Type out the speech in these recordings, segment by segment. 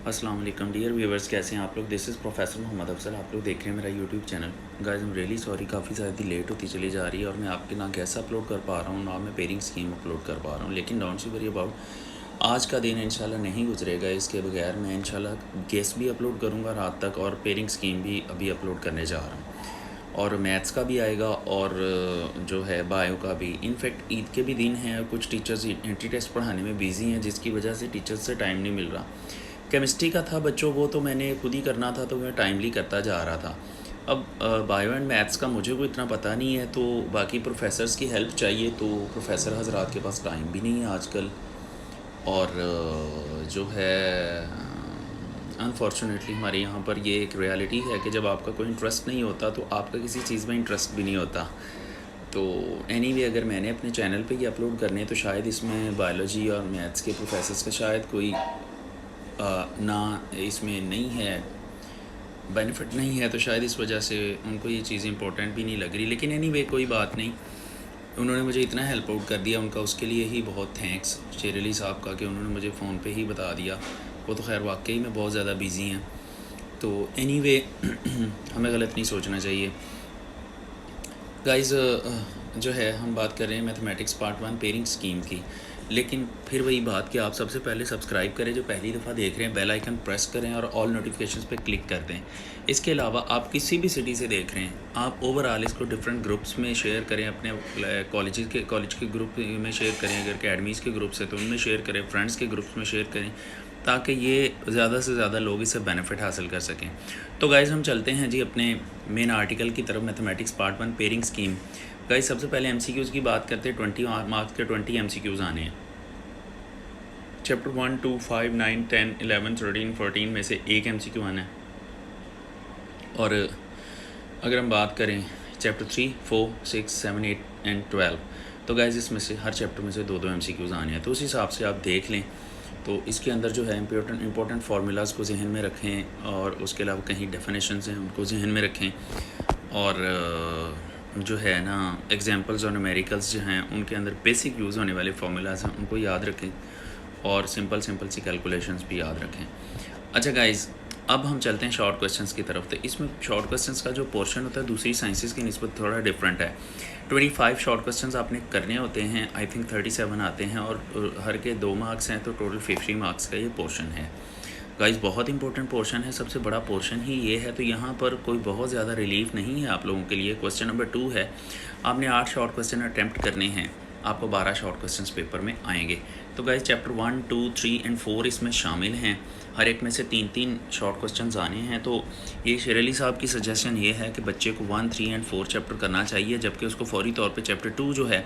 अस्सलाम वालेकुम dear viewers, कैसे हैं आप लोग। This is professor Mohammad Afzal. आप लोग देख रहे हैं मेरा YouTube channel. Guys I am really sorry, काफ़ी ज़्यादा लेट होती चली जा रही है और मैं आपके ना गेस्ट अपलोड कर पा रहा हूँ, ना मैं पेयरिंग स्कीम अपलोड कर पा रहा हूँ। लेकिन डोंट सी वरी अबाउट, आज का दिन इंशाल्लाह नहीं गुजरेगा इसके बगैर। मैं इंशाल्लाह गेस्ट भी अपलोड करूँगा रात तक और पेयरिंग स्कीम भी अभी अपलोड करने जा रहा हूँ। और मैथ्स का भी आएगा और जो है बायो का भी। इनफैक्ट ईद के भी दिन हैं और कुछ टीचर्स एंट्री टेस्ट पढ़ाने में बिज़ी हैं, जिसकी वजह से टीचर्स से टाइम नहीं मिल रहा। केमिस्ट्री का था बच्चों, वो तो मैंने खुद ही करना था, तो मैं टाइमली करता जा रहा था। अब बायो एंड मैथ्स का मुझे कोई इतना पता नहीं है, तो बाकी प्रोफेसर्स की हेल्प चाहिए, तो प्रोफेसर हजरात के पास टाइम भी नहीं है आजकल। और जो है अनफॉर्चुनेटली हमारे यहाँ पर ये एक रियलिटी है कि जब आपका कोई इंटरेस्ट नहीं होता तो आपका किसी चीज़ में इंटरेस्ट भी नहीं होता। तो एनीवे अगर मैंने अपने चैनल पे ये अपलोड करने हैं तो शायद इसमें बायोलॉजी और मैथ्स के प्रोफेसर्स का शायद कोई ना इसमें नहीं है, बेनिफिट नहीं है, तो शायद इस वजह से उनको ये चीज़ इंपॉर्टेंट भी नहीं लग रही। लेकिन एनीवे कोई बात नहीं, उन्होंने मुझे इतना हेल्प आउट कर दिया, उनका उसके लिए ही बहुत थैंक्स शेर अली साहब का कि उन्होंने मुझे फ़ोन पे ही बता दिया। वो तो खैर वाकई में बहुत ज़्यादा बिज़ी हैं। तो एनीवे हमें गलत नहीं सोचना चाहिए। गाइस जो है हम बात कर रहे हैं मैथमेटिक्स पार्ट 1 पेयरिंग स्कीम की। लेकिन फिर वही बात कि आप सबसे पहले सब्सक्राइब करें, जो पहली दफ़ा देख रहे हैं बेल आइकन प्रेस करें और ऑल नोटिफिकेशंस पे क्लिक कर दें। इसके अलावा आप किसी भी सिटी से देख रहे हैं, आप ओवरऑल इसको डिफरेंट ग्रुप्स में शेयर करें, अपने कॉलेज के ग्रुप में शेयर करें, अगर अकेडमीज़ के ग्रुप्स है तो उनमें शेयर करें, फ्रेंड्स के ग्रुप्स में शेयर करें, ताकि ये ज़्यादा से ज़्यादा लोग इससे बेनिफिट हासिल कर सकें। तो गाइज़ हम चलते हैं जी अपने मेन आर्टिकल की तरफ, mathematics part 1 pairing scheme. Guys सबसे पहले एमसीक्यूज़ की बात करते हैं। 20 मार्क्स के 20 एमसीक्यूज़ आने हैं। चैप्टर 1, 2, 5, 9, 10, 11, 13, 14 में से एक एमसीक्यू आना है। और अगर हम बात करें चैप्टर 3, 4, 6, 7, 8 एंड 12, तो गाइज़ इसमें से हर चैप्टर में से 2-2 एमसीक्यूज़ आने हैं। तो उस हिसाब से आप देख लें। तो इसके अंदर जो है इंपॉर्टेंट फार्मूलाज़ को जहन में रखें और उसके अलावा कहीं डेफिनेशंस हैं उनको जहन में रखें। और जो है ना एग्जांपल्स और न्यूमेरिकल्स जो हैं उनके अंदर बेसिक यूज़ होने वाले फार्मूलाज़ हैं उनको याद रखें और सिंपल सी कैलकुलेशंस भी याद रखें। अच्छा गाइज़, अब हम चलते हैं शॉर्ट क्वेश्चंस की तरफ। तो इसमें शॉर्ट क्वेश्चंस का जो पोर्शन होता है दूसरी साइंसेस की निस्बत थोड़ा डिफरेंट है। 25 शॉर्ट क्वेश्चंस आपने करने होते हैं, आई थिंक 37 आते हैं और हर के 2 मार्क्स हैं, तो टोटल 50 मार्क्स का ये पोर्शन है। गाइज़ बहुत इंपॉर्टेंट पोर्शन है, सबसे बड़ा पोर्शन ही ये है। तो यहाँ पर कोई बहुत ज़्यादा रिलीफ नहीं है आप लोगों के लिए। क्वेश्चन नंबर 2 है, आपने 8 शॉर्ट क्वेश्चन अटैम्प्ट करने हैं, आपको 12 शॉर्ट क्वेश्चंस पेपर में आएंगे। तो गाइस चैप्टर 1, 2, 3 एंड 4 इसमें शामिल हैं। हर एक में से 3-3 शॉर्ट क्वेश्चंस आने हैं। तो ये शेर अली साहब की सजेशन ये है कि बच्चे को 1, 3 एंड 4 चैप्टर करना चाहिए, जबकि उसको फौरी तौर पे चैप्टर 2 जो है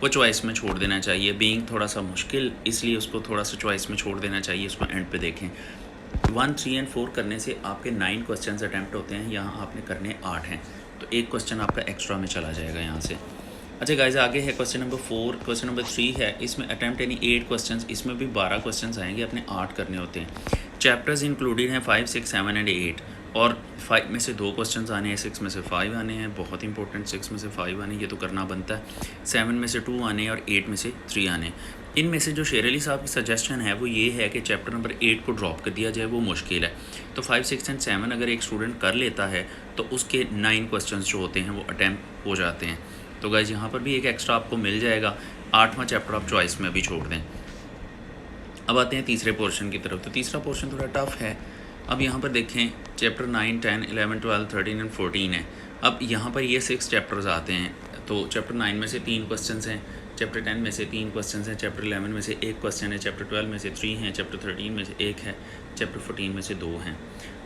वो चॉइस में छोड़ देना चाहिए। बीइंग थोड़ा सा मुश्किल, इसलिए उसको थोड़ा सा चॉइस में छोड़ देना चाहिए। उसको एंड पे देखें। 1, 3 एंड 4 करने से आपके 9 क्वेश्चन अटैम्प्ट होते हैं, यहाँ आपने करने 8 हैं, तो एक क्वेश्चन आपका एक्स्ट्रा में चला जाएगा यहाँ से। अच्छा गाइज, आगे है क्वेश्चन नंबर 4। क्वेश्चन नंबर 3 है, इसमें अटैम्प्ट यानी 8 क्वेश्चंस, इसमें भी 12 क्वेश्चंस आएंगे, अपने 8 करने होते हैं। चैप्टर्स इंक्लूडेड हैं 5, 6, 7 एंड 8, और 5 में से 2 क्वेश्चंस आने हैं, 6 में से 5 आने हैं, बहुत इंपॉर्टेंट। 6 में से 5 आने, ये तो करना बनता है। 7 में से 2 आने और 8 में से 3 आने। इनमें से जो शेर अली साहब की सजेशन है वो ये है कि चैप्टर नंबर 8 को ड्रॉप कर दिया जाए, वो मुश्किल है। तो 5, 6 एंड 7 अगर एक स्टूडेंट कर लेता है तो उसके 9 क्वेश्चंस जो होते हैं वो अटैम्प्ट हो जाते हैं। तो गाइज यहाँ पर भी एक एक्स्ट्रा आपको मिल जाएगा। 8वां चैप्टर आप चॉइस में अभी छोड़ दें। अब आते हैं तीसरे पोर्शन की तरफ। तो तीसरा पोर्शन थोड़ा टफ है। अब यहाँ पर देखें, चैप्टर 9, 10, 11, 12, 13 एंड 14 है। अब यहाँ पर ये 6 चैप्टर्स आते हैं। तो चैप्टर 9 में से 3 क्वेश्चंस हैं, चैप्टर 10 में से 3 क्वेश्चंस हैं, चैप्टर 11 में से 1 क्वेश्चन है, चैप्टर 12 में से 3 हैं, चैप्टर 13 में से 1 है, चैप्टर 14 में से 2 हैं।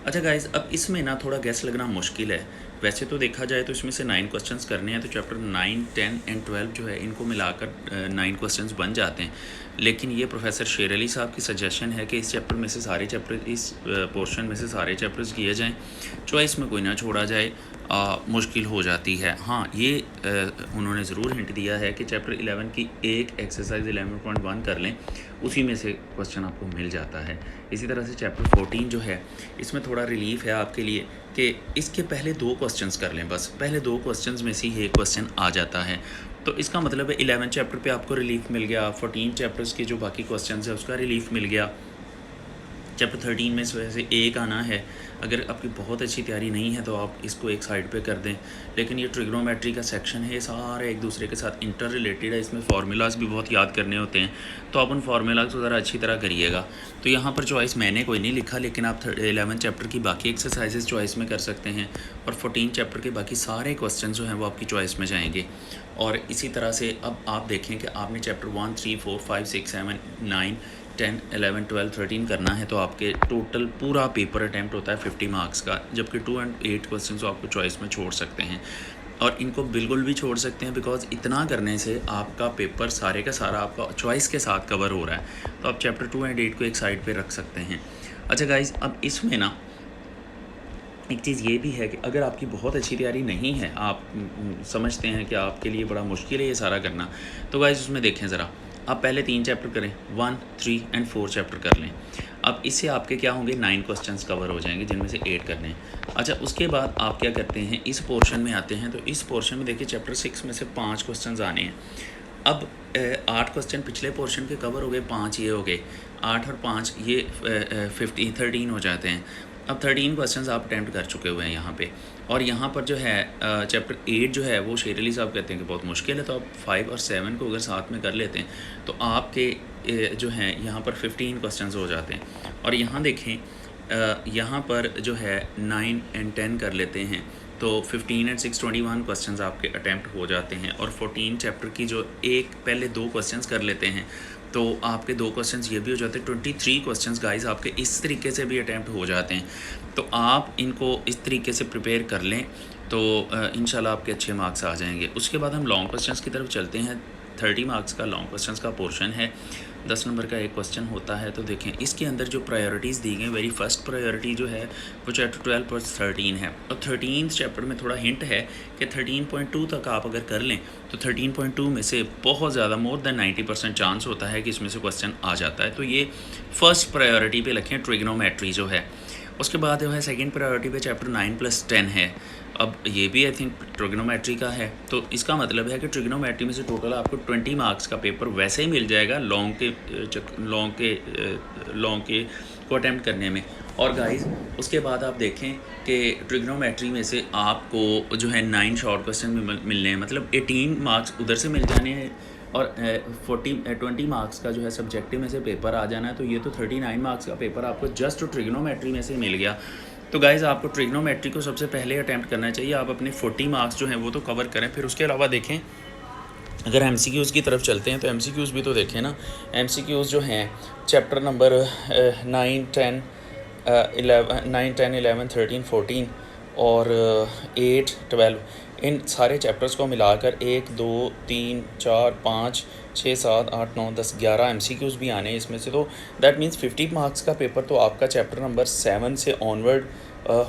अच्छा गाइज़, अब इसमें ना थोड़ा गैस लगना मुश्किल है। वैसे तो देखा जाए तो इसमें से 9 क्वेश्चंस करने हैं, तो चैप्टर 9, 10 एंड 12 जो है इनको मिलाकर 9 क्वेश्चंस बन जाते हैं। लेकिन ये प्रोफेसर शेर अली साहब की सजेशन है कि इस चैप्टर में से सारे चैप्टर, इस पोर्शन में से सारे चैप्टर्स किए जाएं, चॉइस में कोई ना छोड़ा जाए, मुश्किल हो जाती है। हाँ, ये उन्होंने ज़रूर हिंट दिया है कि चैप्टर 11 की एक एक्सरसाइज 11.1 कर लें, उसी में से क्वेश्चन आपको मिल जाता है। इसी तरह से चैप्टर 14 जो है इसमें थोड़ा रिलीफ है आपके लिए कि इसके पहले 2 क्वेश्चंस कर लें, बस पहले 2 क्वेश्चंस में से ही एक क्वेश्चन आ जाता है। तो इसका मतलब है 11 चैप्टर पे आपको रिलीफ मिल गया, 14 चैप्टर्स के जो बाकी क्वेश्चंस है उसका रिलीफ मिल गया। चैप्टर 13 में से वैसे एक आना है। अगर आपकी बहुत अच्छी तैयारी नहीं है तो आप इसको एक साइड पे कर दें, लेकिन ये ट्रिग्नोमेट्री का सेक्शन है, ये सारे एक दूसरे के साथ इंटर रिलेटेड है, इसमें फार्मूलाज भी बहुत याद करने होते हैं, तो आप उन फार्मूलाज को ज़रा अच्छी तरह करिएगा। तो यहाँ पर चॉइस मैंने कोई नहीं लिखा, लेकिन आप 11 चैप्टर की बाकी एक्सरसाइजेज चॉइस में कर सकते हैं, और 14 चैप्टर के बाकी सारे क्वेश्चन जो हैं वो आपकी चॉइस में जाएंगे। और इसी तरह से अब आप देखें कि आपने चैप्टर 1, 3, 4, 5, 6, 7, 9, 10, 11, 12, 13 करना है, तो आपके टोटल पूरा पेपर अटैम्प्ट होता है 50 मार्क्स का, जबकि 2 और 8 क्वेश्चन तो आपको चॉइस में छोड़ सकते हैं, और इनको बिल्कुल भी छोड़ सकते हैं, बिकॉज इतना करने से आपका पेपर सारे का सारा आपका चॉइस के साथ कवर हो रहा है। तो आप चैप्टर 2 और 8 को एक साइड पे रख सकते हैं। अच्छा गाइज, अब इसमें ना एक चीज़ ये भी है कि अगर आपकी बहुत अच्छी तैयारी नहीं है, आप समझते हैं कि आपके लिए बड़ा मुश्किल है ये सारा करना, तो गाइज उसमें देखें ज़रा, आप पहले 3 चैप्टर करें, 1, 3 एंड 4 चैप्टर कर लें। अब इससे आपके क्या होंगे, 9 क्वेश्चंस कवर हो जाएंगे, जिनमें से 8 करने हैं। अच्छा, उसके बाद आप क्या करते हैं, इस पोर्शन में आते हैं। तो इस पोर्शन में देखिए चैप्टर 6 में से 5 क्वेश्चन आने हैं। अब 8 क्वेश्चन पिछले पोर्शन के कवर हो गए, 5 ये हो गए, 8 और 5 ये 13 हो जाते हैं। अब 13 क्वेश्चंस आप अटैम्प्ट कर चुके हुए हैं यहाँ पे, और यहाँ पर जो है चैप्टर 8 जो है वो शेर अली साहब कहते हैं कि बहुत मुश्किल है, तो आप 5 और 7 को अगर साथ में कर लेते हैं तो आपके जो हैं यहाँ पर 15 क्वेश्चंस हो जाते हैं। और यहाँ देखें, यहाँ पर जो है 9 एंड 10 कर लेते हैं, तो 15 एंड 6 21 क्वेश्चंस आपके अटैम्प्ट हो जाते हैं। और 14 चैप्टर की जो पहले 2 क्वेश्चंस कर लेते हैं, तो आपके 2 क्वेश्चंस ये भी हो जाते हैं। 23 क्वेश्चंस गाइस आपके इस तरीके से भी अटैम्प्ट हो जाते हैं। तो आप इनको इस तरीके से प्रिपेयर कर लें, तो इंशाल्लाह आपके अच्छे मार्क्स आ जाएंगे। उसके बाद हम लॉन्ग क्वेश्चंस की तरफ चलते हैं। 30 मार्क्स का लॉन्ग क्वेश्चंस का पोर्शन है, 10 नंबर का एक क्वेश्चन होता है। तो देखें इसके अंदर जो प्रायोरिटीज़ दी गई, वेरी फर्स्ट प्रायोरिटी जो है वो चैप्टर 12 पर 13 है, और 13 चैप्टर में थोड़ा हिंट है कि 13.2 तक आप अगर कर लें तो 13.2 में से बहुत ज़्यादा मोर देन 90% चांस होता है कि इसमें से क्वेश्चन आ जाता है। तो ये फर्स्ट प्रायोरिटी पे रखें ट्रिग्नोमेट्री जो है। उसके बाद जो है सेकंड प्रायोरिटी पे चैप्टर 9+10 है। अब ये भी आई थिंक ट्रिग्नोमेट्री का है, तो इसका मतलब है कि ट्रिग्नोमेट्री में से टोटल आपको 20 मार्क्स का पेपर वैसे ही मिल जाएगा लॉन्ग के को अटैम्प्ट करने में। और गाइस उसके बाद आप देखें कि ट्रिग्नोमेट्री में से आपको जो है 9 शॉर्ट क्वेश्चन मिलने हैं, मतलब 18 मार्क्स उधर से मिल जाने हैं, और 20 मार्क्स का जो है सब्जेक्टिव में से पेपर आ जाना है। तो ये तो 39 मार्क्स का पेपर आपको जस्ट ट्रिग्नोमेट्री में से मिल गया। तो गाइज़ आपको ट्रिग्नोमेट्री को सबसे पहले अटैम्प्ट करना चाहिए, आप अपने 40 मार्क्स जो हैं वो तो कवर करें। फिर उसके अलावा देखें, अगर MCQs की तरफ चलते हैं तो MCQs भी तो देखें ना। MCQs जो हैं चैप्टर नंबर 9, 10, 11, 13, 14 और 8, 12, इन सारे चैप्टर्स को मिलाकर 1, 2, 3, 4, 5, 6, 7, 8, 9, 10, 11 MCQs भी आने हैं इसमें से। तो दैट मीन्स 50 मार्क्स का पेपर तो आपका चैप्टर नंबर 7 से ऑनवर्ड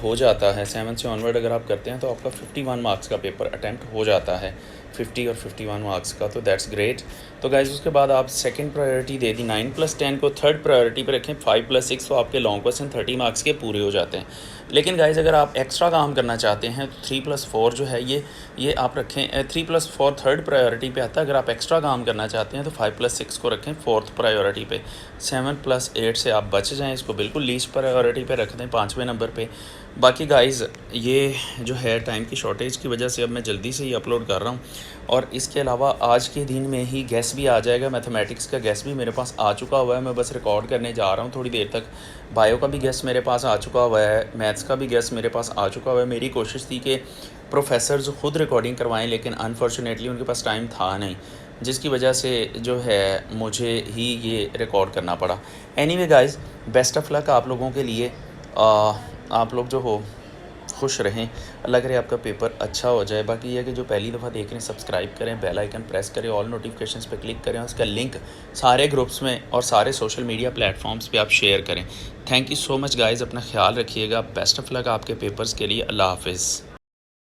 हो जाता है। 7 से ऑनवर्ड अगर आप करते हैं तो आपका 51 मार्क्स का पेपर अटैम्प्ट हो जाता है, 50 और 51 मार्क्स का। तो दैट्स ग्रेट। तो गाइज उसके बाद आप सेकंड प्रायोरिटी दे दी 9+10 को, थर्ड प्रायोरिटी पर रखें 5+6, तो आपके लॉन्ग क्वेश्चन 30 मार्क्स के पूरे हो जाते हैं। लेकिन गाइज अगर आप एक्स्ट्रा काम करना चाहते हैं तो 3+4 जो है ये आप रखें, 3+4 थर्ड प्रायोरिटी पे आता है। अगर आप एक्स्ट्रा काम करना चाहते हैं तो 5+6 को रखें फोर्थ प्रायोरिटी पे। 7+8 से आप बच जाएं, इसको बिल्कुल लीस्ट प्रायोरिटी पे रख दें 5वें नंबर पे। बाकी गाइज़ ये जो है टाइम की शॉर्टेज की वजह से अब मैं जल्दी से ही अपलोड कर रहा हूँ, और इसके अलावा आज के दिन में ही गेस्ट भी आ जाएगा। मैथमेटिक्स का गेस्ट भी मेरे पास आ चुका हुआ है, मैं बस रिकॉर्ड करने जा रहा हूँ थोड़ी देर तक। बायो का भी गेस्ट मेरे पास आ चुका हुआ है, मैथ्स का भी गेस्ट मेरे पास आ चुका हुआ है। मेरी कोशिश थी कि प्रोफेसर्स खुद रिकॉर्डिंग करवाएं, लेकिन अनफॉर्चुनेटली उनके पास टाइम था नहीं, जिसकी वजह से जो है मुझे ही ये रिकॉर्ड करना पड़ा। Anyway guys, best of luck आप लोगों के लिए। आप लोग जो हो खुश रहें, अल्लाह करे आपका पेपर अच्छा हो जाए। बाकी ये है कि जो पहली दफ़ा देख रहे हैं सब्सक्राइब करें, बेल आइकन प्रेस करें, ऑल नोटिफिकेशंस पे क्लिक करें, उसका लिंक सारे ग्रुप्स में और सारे सोशल मीडिया प्लेटफॉर्म्स पे आप शेयर करें। Thank you so much guys, अपना ख्याल रखिएगा। बेस्ट ऑफ लक आपके पेपर्स के लिए। अल्लाह हाफिज़।